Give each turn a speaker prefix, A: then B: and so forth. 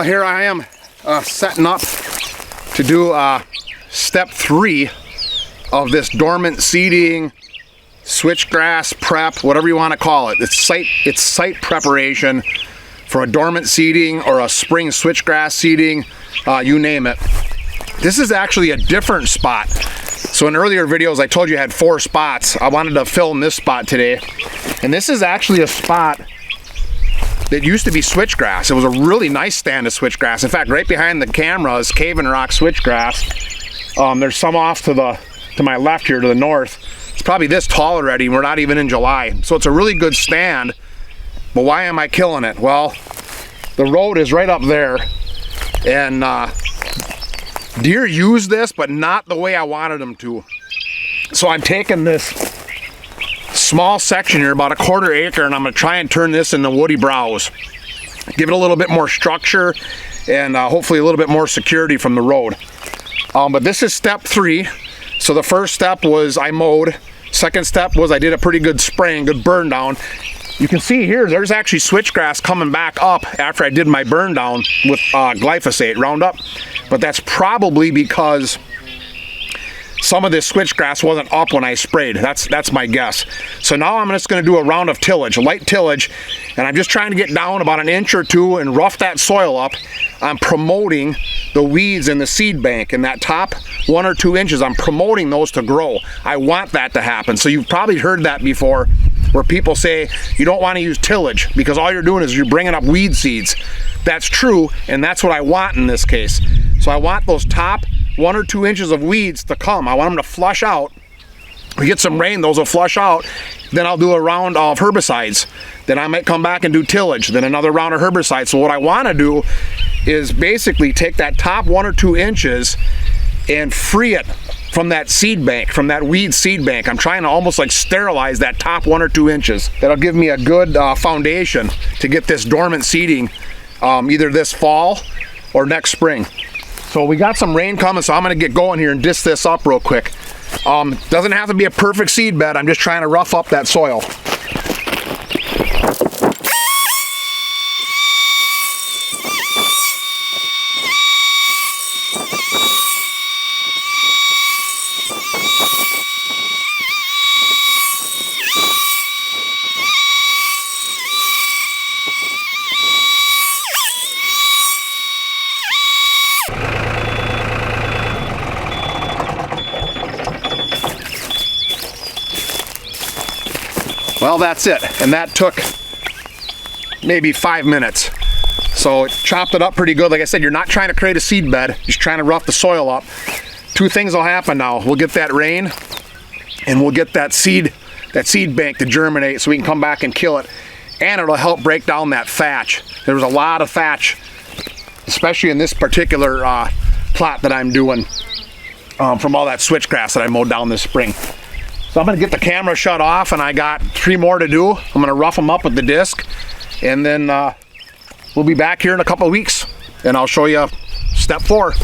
A: Here I am setting up to do step 3 of this dormant seeding, switchgrass prep, whatever you want to call it. It's site preparation for a dormant seeding or a spring switchgrass seeding, you name it. This is actually a different spot. So in earlier videos I told you I had 4 spots. I wanted to film this spot today. And this is actually a spot that used to be switchgrass. It was a really nice stand of switchgrass. In fact, right behind the camera is cave and rock switchgrass. There's some off to my left here to the north. It's probably this tall already. We're not even in July. So it's a really good stand. But why am I killing it? Well, the road is right up there. And deer use this, but not the way I wanted them to. So I'm taking this small section here, about a 1/4 acre, and I'm going to try and turn this into woody browse. Give it a little bit more structure and hopefully a little bit more security from the road. But this is step 3. So the first step was I mowed. Second step was I did a pretty good spraying, good burn down. You can see here, there's actually switchgrass coming back up after I did my burn down with glyphosate, Roundup. But that's probably because some of this switchgrass wasn't up when I sprayed. That's my guess. So now I'm just going to do a round of tillage, light tillage, and I'm just trying to get down about 1 inch or 2 and rough that soil up. I'm promoting the weeds in the seed bank, and that top 1 or 2 inches, I'm promoting those to grow. I want that to happen. So you've probably heard that before, where people say you don't want to use tillage because all you're doing is you're bringing up weed seeds. That's true, and that's what I want in this case. So I want those top 1 or 2 inches of weeds to come. I want them to flush out. We get some rain, those will flush out. Then I'll do a round of herbicides. Then I might come back and do tillage, then another round of herbicides. So what I want to do is basically take that top 1 or 2 inches and free it from that seed bank, from that weed seed bank. I'm trying to almost like sterilize that top 1 or 2 inches. That'll give me a good foundation to get this dormant seeding either this fall or next spring. So we got some rain coming, so I'm gonna get going here and disc this up real quick. Doesn't have to be a perfect seed bed. I'm just trying to rough up that soil. Well, that's it, and that took maybe 5 minutes. So it chopped it up pretty good. Like I said, you're not trying to create a seed bed, just trying to rough the soil up. 2 things will happen now. We'll get that rain, and we'll get that seed bank to germinate so we can come back and kill it. And it'll help break down that thatch. There was a lot of thatch, especially in this particular plot that I'm doing from all that switchgrass that I mowed down this spring. So I'm gonna get the camera shut off, and I got 3 more to do. I'm gonna rough them up with the disc, and then we'll be back here in a couple of weeks, and I'll show you step 4.